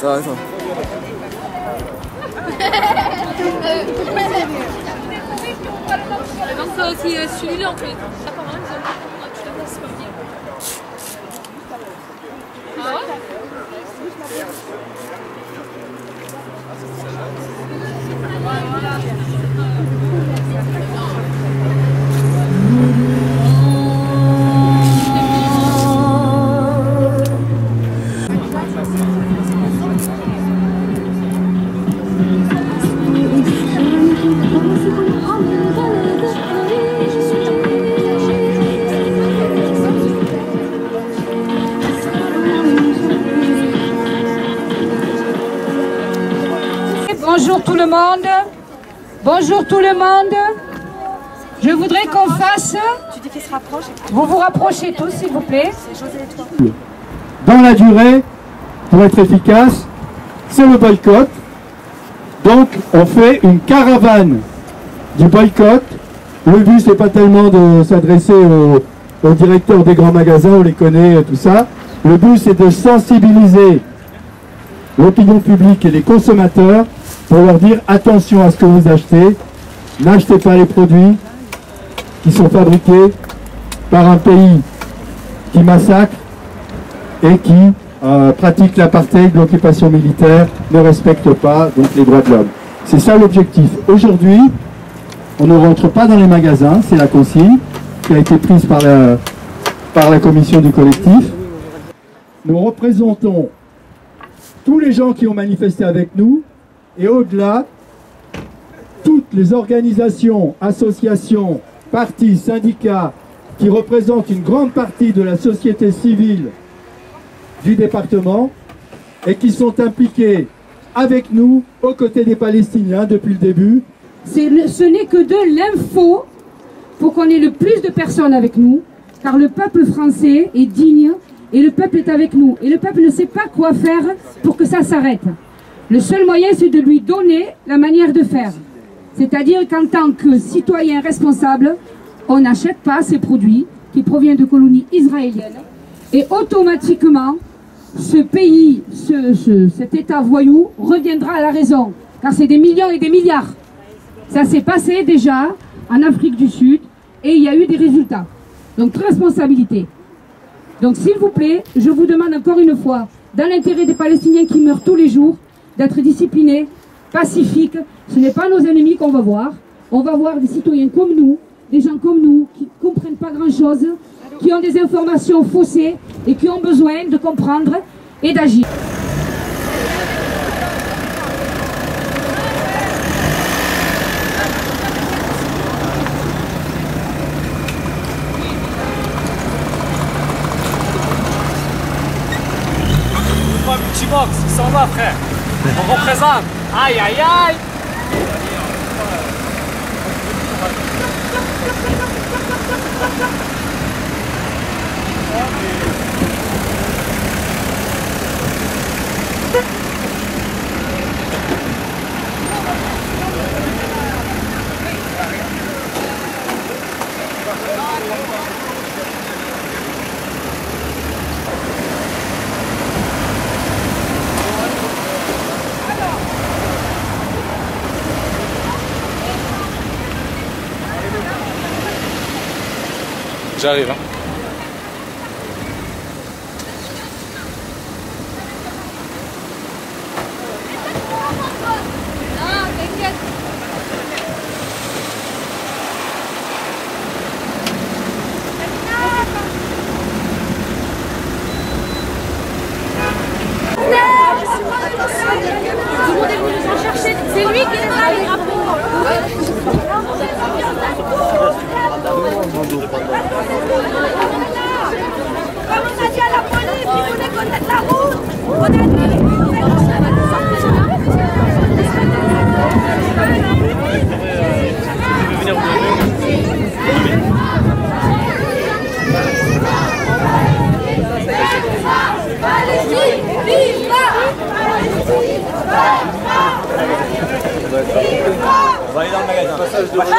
Ça va, ça va. Donc ça aussi celui-là en fait. Ça pas mal, tu la passes pas bien. Ah ouais? Bonjour tout le monde. Bonjour tout le monde. Je voudrais qu'on fasse... Tu dis qu'il se rapproche. Vous vous rapprochez tous s'il vous plaît. Dans la durée, pour être efficace, c'est le boycott. Donc on fait une caravane du boycott. Le but c'est pas tellement de s'adresser aux directeurs des grands magasins, on les connaît, tout ça. Le but c'est de sensibiliser l'opinion publique et les consommateurs pour leur dire attention à ce que vous achetez. N'achetez pas les produits qui sont fabriqués par un pays qui massacre et qui pratique l'apartheid, l'occupation militaire, ne respecte pas donc les droits de l'homme. C'est ça l'objectif. Aujourd'hui, on ne rentre pas dans les magasins, c'est la consigne qui a été prise par la commission du collectif. Nous représentons tous les gens qui ont manifesté avec nous et au-delà, toutes les organisations, associations, partis, syndicats qui représentent une grande partie de la société civile du département et qui sont impliqués avec nous aux côtés des Palestiniens depuis le début. Ce n'est que de l'info pour qu'on ait le plus de personnes avec nous, car le peuple français est digne et le peuple est avec nous. Et le peuple ne sait pas quoi faire pour que ça s'arrête. Le seul moyen, c'est de lui donner la manière de faire. C'est-à-dire qu'en tant que citoyen responsable, on n'achète pas ces produits qui proviennent de colonies israéliennes. Et automatiquement, ce pays, cet État voyou reviendra à la raison. Car c'est des millions et des milliards. Ça s'est passé déjà en Afrique du Sud et il y a eu des résultats. Donc responsabilité. Donc s'il vous plaît, je vous demande encore une fois, dans l'intérêt des Palestiniens qui meurent tous les jours, d'être disciplinés, pacifiques. Ce n'est pas nos ennemis qu'on va voir. On va voir des citoyens comme nous, des gens comme nous, qui ne comprennent pas grand-chose, qui ont des informations faussées et qui ont besoin de comprendre et d'agir. Multibox, il s'en va frère. On représente. Aïe aïe aïe. J'arrive. Hein. C'est lui qui les a les drapeaux. Comme on a dit à la police, si vous déconnectez la route, on a dit. On va aller dans le magasin. Passage de Palestine,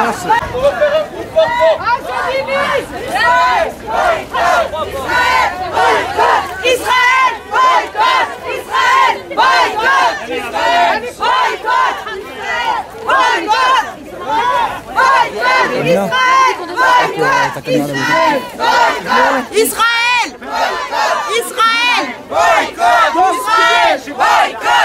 Merci. On va faire un coup fort. Ah, ça divise. Israël, boycott. Israël, boycott. Israël, boycott. Israël, boycott. Boycott. Boycott. Israël, boycott. Israël, boycott. Israël, Israël, boycott. Israël, boycott.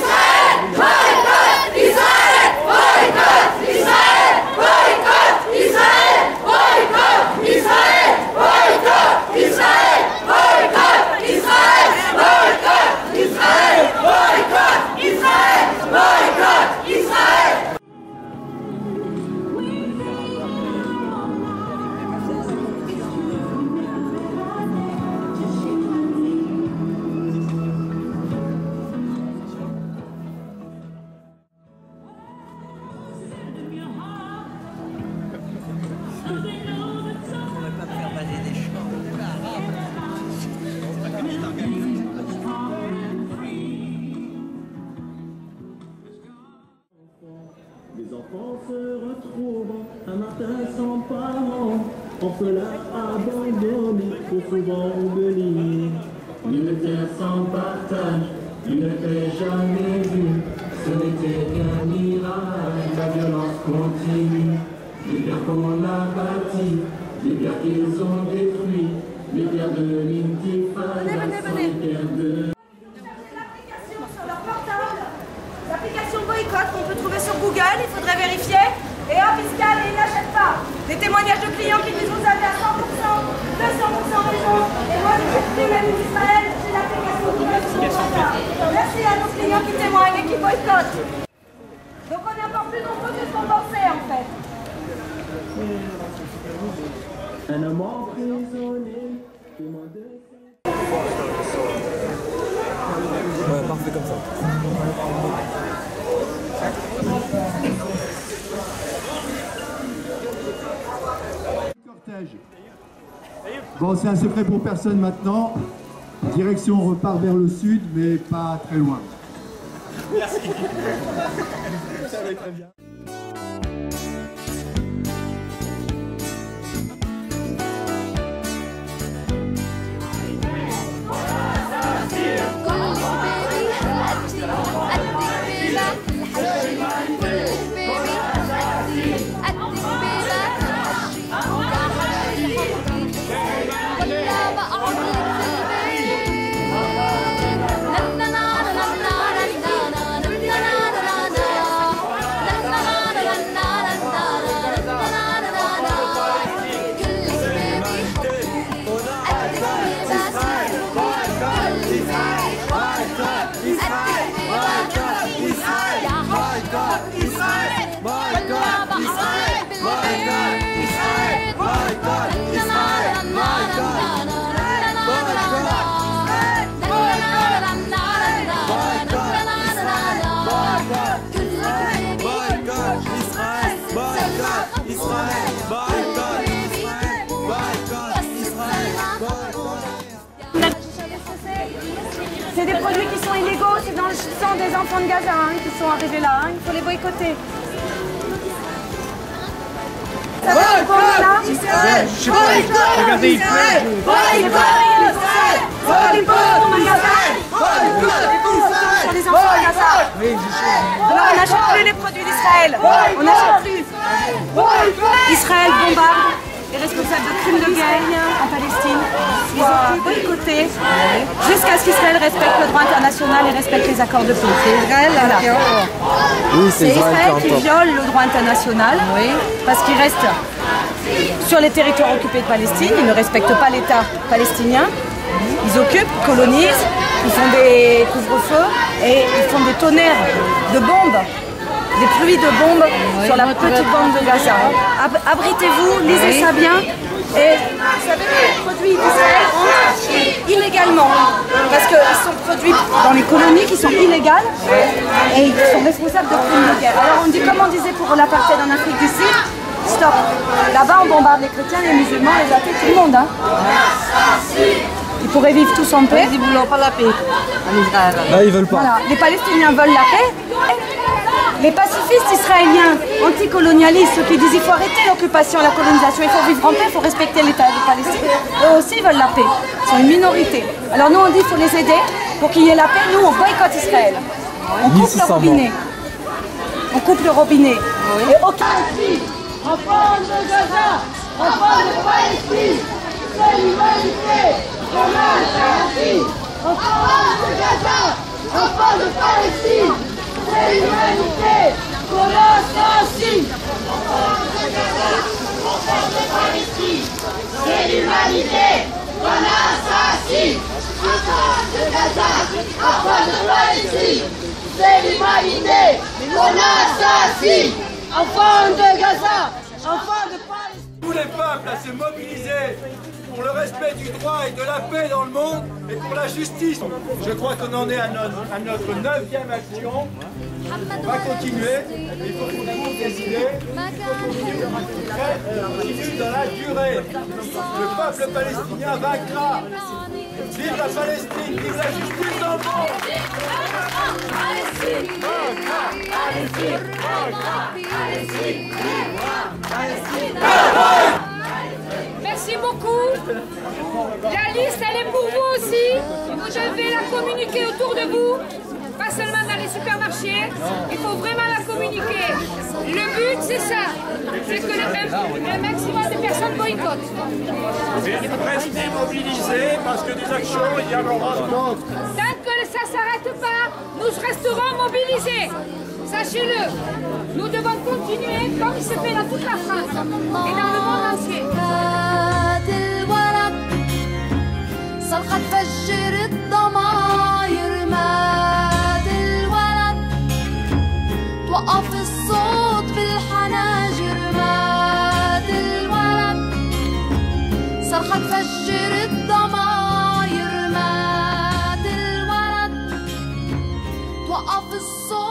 Israël, boycott. Israël, boycott. Israël, boycott. Israël, boycott. Israël, boycott. Israël, boycott. Israël, boycott. Israël, boycott. Les enfants se retrouvent un matin sans parents, orphelins abandonnés, trop souvent oubliés. Une terre sans partage, une paix jamais vue, ce n'était qu'un mirage, la violence continue. Les biens qu'on a bâtis, les biens qu'ils ont détruits, les biens de l'intifada sont les biens de... L'application Boycott qu'on peut trouver sur Google, il faudrait vérifier. Et hop, ils scannent et ils n'achètent pas. Des témoignages de clients qui disent vous avez à 100%, 200% raison. Et moi, je suis même d'Israël, c'est l'application Boycott. Merci à nos clients qui témoignent et qui boycottent. Donc on est encore plus nombreux que ce qu'on pensait en fait. Un homme emprisonné, témoin de... Ouais, parfait comme ça. Cortège. Bon, c'est un secret pour personne maintenant. Direction, on repart vers le sud, mais pas très loin. Merci. Ça va très bien. C'est des produits qui sont illégaux, c'est dans le sang des enfants de Gaza qui sont arrivés là, il faut les boycotter. Ça va là Israël, regardez, Israël, sur les enfants de Gaza. Alors on n'achète plus les produits d'Israël, on n'achète plus. Israël bombarde les responsables de crimes de guerre en Palestine. Ils ont été boycottés jusqu'à ce qu'Israël respecte le droit international et respecte les accords de paix. C'est Israël, c'est Israël qui viole le droit international parce qu'il reste sur les territoires occupés de Palestine. Ils ne respectent pas l'État palestinien. Ils occupent, colonisent, ils font des couvre-feux et ils font des tonnerres de bombes des pluies de bombes sur la petite bande de Gaza. Abritez-vous, lisez ça bien. Et vous savez que les produits d'Israël entrent illégalement. Parce qu'ils sont produits dans les colonies qui sont illégales et ils sont responsables de crimes de guerre. Alors on dit, comme on disait pour l'apartheid en Afrique du Sud, stop. Là-bas on bombarde les chrétiens, les musulmans, les athées, tout le monde. Hein. Ils pourraient vivre tous en paix. Ils ne voulons pas la paix en Israël. Là, ils veulent pas. Voilà. Les Palestiniens veulent la paix. Les pacifistes israéliens, anticolonialistes, ceux qui disent qu'il faut arrêter l'occupation, la colonisation, il faut vivre en paix, il faut respecter l'État de Palestine, eux aussi veulent la paix. Ils sont une minorité. Alors nous on dit qu'il faut les aider pour qu'il y ait la paix. Nous on boycotte Israël. On coupe le robinet. On coupe le robinet. Et aucun... Enfants de Gaza, enfants de Palestine, c'est l'humanité qu'on a assassiné. Enfants de Gaza, enfants de Palestine, c'est l'humanité qu'on a assassiné. Enfants de Gaza, enfants de Palestine, c'est l'humanité qu'on a assassiné. Enfants de Gaza, enfants de Palestine, c'est l'humanité qu'on a assassiné. Enfants de Gaza, enfants de Palestine. Tous les peuples à se mobiliser pour le respect du droit et de la paix dans le monde et pour la justice. Je crois qu'on en est à notre 9e action. On va continuer. Il faut qu'on décider. Il faut continuer dans la durée. Le peuple palestinien vaincra. Vive la Palestine, vive la justice dans le monde. Merci beaucoup. La liste, elle est pour vous aussi. Vous devez la communiquer autour de vous. Pas seulement dans les supermarchés. Il faut vraiment la communiquer. Le but, c'est ça. C'est que le maximum de personnes boycottent. Restez mobilisés parce que des actions, il y en aura d'autres. Tant que ça ne s'arrête pas, nous resterons mobilisés. Sachez-le, nous devons continuer comme il se fait dans toute la France et dans le monde entier. صرخة تفجر الضماير مات الولد توقف الصوت بالحناجر مات الولد صرخة تفجر الضماير مات الولد توقف الصوت